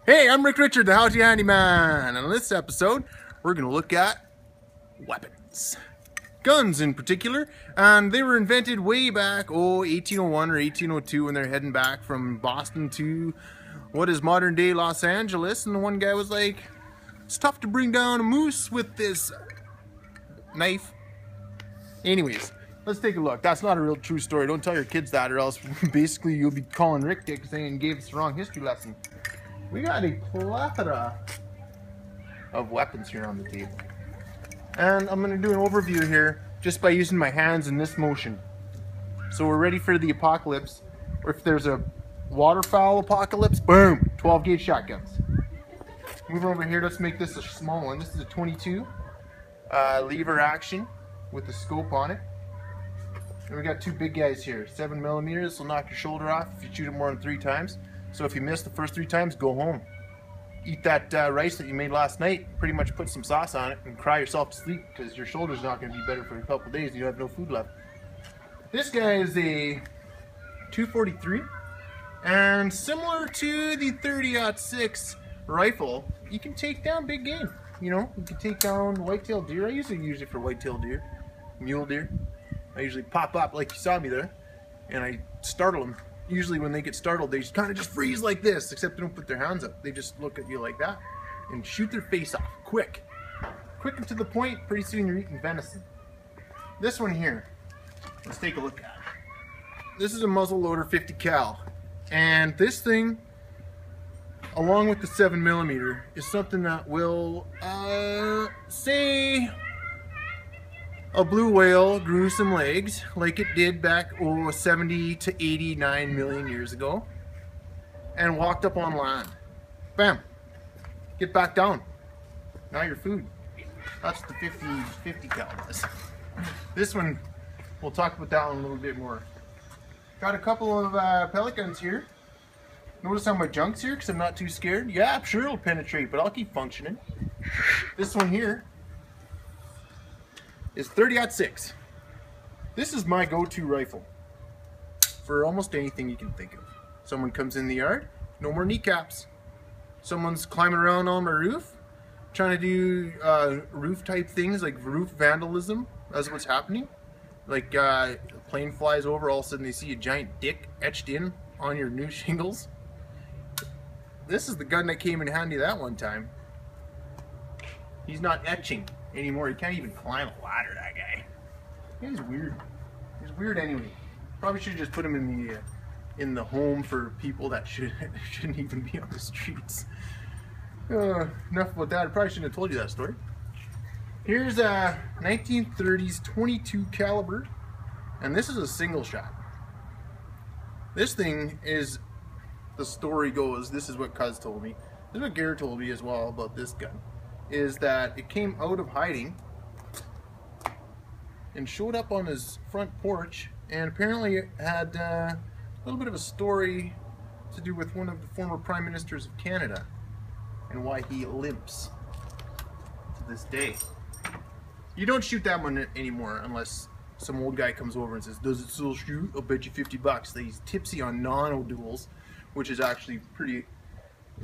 Hey, I'm Rick Richard, the How to Handyman, and in this episode, we're going to look at weapons. Guns in particular, and they were invented way back, 1801 or 1802 when they're heading back from Boston to what is modern day Los Angeles, and the one guy was like, it's tough to bring down a moose with this knife. Anyways, let's take a look. That's not a real true story. Don't tell your kids that, or else basically you'll be calling Rick Dick saying he gave us the wrong history lesson. We got a plethora of weapons here on the table. And I'm going to do an overview here just by using my hands in this motion. So we're ready for the apocalypse. Or if there's a waterfowl apocalypse, boom, 12 gauge shotguns. Move over here, let's make this a small one. This is a 22 lever action with a scope on it. And we got two big guys here, 7mm. This will knock your shoulder off if you shoot it more than 3 times. So if you miss the first 3 times, go home. Eat that rice that you made last night, pretty much put some sauce on it, and cry yourself to sleep because your shoulder's not going to be better for a couple days and you have no food left. This guy is a 243, and similar to the 30-06 rifle, you can take down big game. You know, you can take down white-tailed deer. I usually use it for white-tailed deer, mule deer. I usually pop up like you saw me there, and I startle them. Usually when they get startled, they just kind of just freeze like this, except they don't put their hands up. They just look at you like that and shoot their face off, quick. Quick and to the point, pretty soon you're eating venison. This one here, let's take a look at it. This is a muzzle loader 50 cal. And this thing, along with the 7mm, is something that will, say, a blue whale grew some legs like it did back 70 to 89 million years ago and walked up on land. Bam! Get back down. Now you're food. That's the 50 cal was. This one, we'll talk about that one a little bit more. Got a couple of pellet guns here. Notice how my junk's here because I'm not too scared. Yeah, I'm sure it'll penetrate, but I'll keep functioning. This one here is 30-06. This is my go-to rifle for almost anything you can think of. Someone comes in the yard, no more kneecaps. Someone's climbing around on my roof, trying to do roof type things like roof vandalism. That's what's happening. Like a plane flies over, all of a sudden they see a giant dick etched in on your new shingles. This is the gun that came in handy that one time. He's not etching anymore. He can't even climb a ladder, that guy. He's weird. He's weird anyway. Probably should have just put him in the home for people that shouldn't even be on the streets. Enough about that. I probably shouldn't have told you that story. Here's a 1930s 22 caliber, and this is a single shot. This thing is, the story goes, this is what Cuz told me. This is what Garrett told me as well about this gun. Is that it came out of hiding and showed up on his front porch, and apparently it had a little bit of a story to do with one of the former prime ministers of Canada and why he limps to this day. You don't shoot that one anymore unless some old guy comes over and says, does it still shoot? I'll bet you $50 that he's tipsy on non-O'Duals, which is actually pretty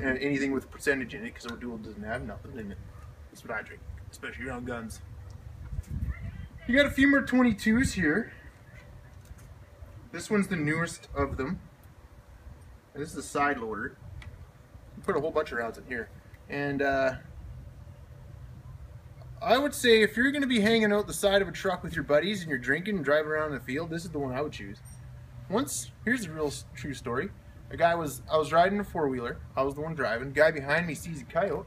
anything with a percentage in it, because O'Doul doesn't have nothing in it. That's what I drink, especially around guns. You got a few more 22s here. This one's the newest of them. And this is a side loader. Put a whole bunch of rounds in here. And I would say if you're going to be hanging out the side of a truck with your buddies and you're drinking and driving around the field, this is the one I would choose. Here's a real true story. I was riding a 4-wheeler. I was the one driving. The guy behind me sees a coyote,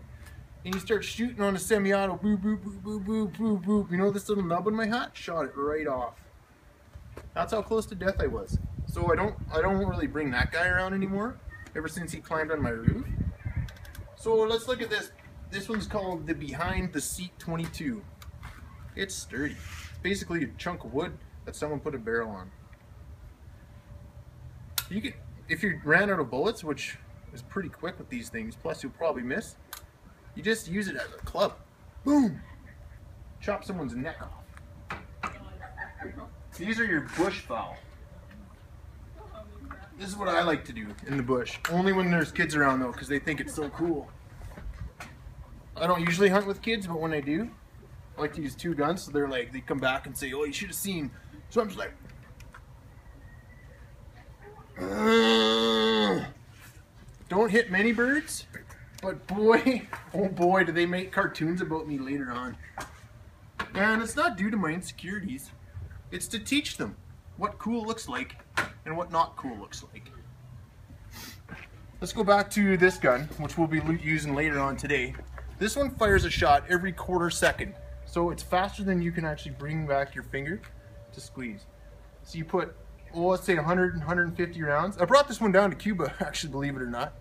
and he starts shooting on a semi-auto. Boop, boop, boop, boop, boop, boop, boop. You know this little nub in my hat? Shot it right off. That's how close to death I was. So I don't really bring that guy around anymore, ever since he climbed on my roof. So let's look at this. This one's called the Behind the Seat 22. It's sturdy. Basically a chunk of wood that someone put a barrel on. You could, if you ran out of bullets, which is pretty quick with these things, plus you'll probably miss, you just use it as a club. Boom! Chop someone's neck off. These are your bush fowl. This is what I like to do in the bush. Only when there's kids around though, because they think it's so cool. I don't usually hunt with kids, but when I do, I like to use 2 guns, so they're like, they come back and say, oh, you should have seen. So I'm just like, don't hit many birds, but boy, oh boy, do they make cartoons about me later on. And it's not due to my insecurities. It's to teach them what cool looks like and what not cool looks like. Let's go back to this gun, which we'll be using later on today. This one fires a shot every 1/4 second. So it's faster than you can actually bring back your finger to squeeze. So you put, well, let's say 100 and 150 rounds. I brought this one down to Cuba, actually, believe it or not.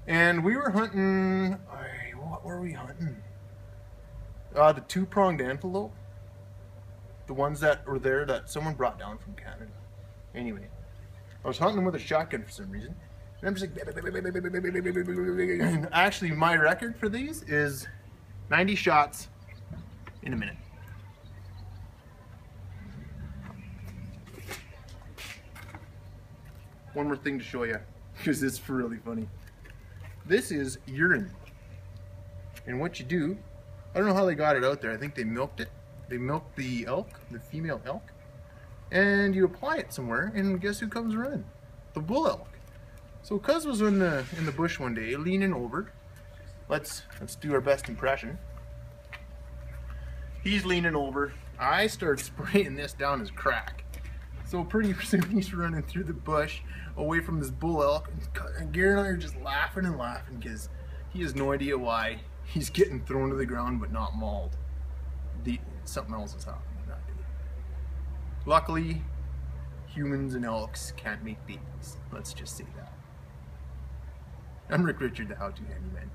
And we were hunting, what were we hunting? The 2-pronged antelope. The ones that were there that someone brought down from Canada. Anyway, I was hunting them with a shotgun for some reason. And I'm just like, and actually my record for these is 90 shots in a minute. One more thing to show you, because this is really funny. This is urine. And what you do, I don't know how they got it out there. I think they milked it. They milked the elk, the female elk. And you apply it somewhere, and guess who comes running? The bull elk. So Cuz was in the bush one day, leaning over. Let's do our best impression. He's leaning over. I start spraying this down his crack. So pretty soon he's running through the bush away from this bull elk. And Gary and I are just laughing and laughing because he has no idea why he's getting thrown to the ground but not mauled. Something else is happening that day. Luckily, humans and elks can't make babies. Let's just say that. I'm Rick Richard, the How To Handyman.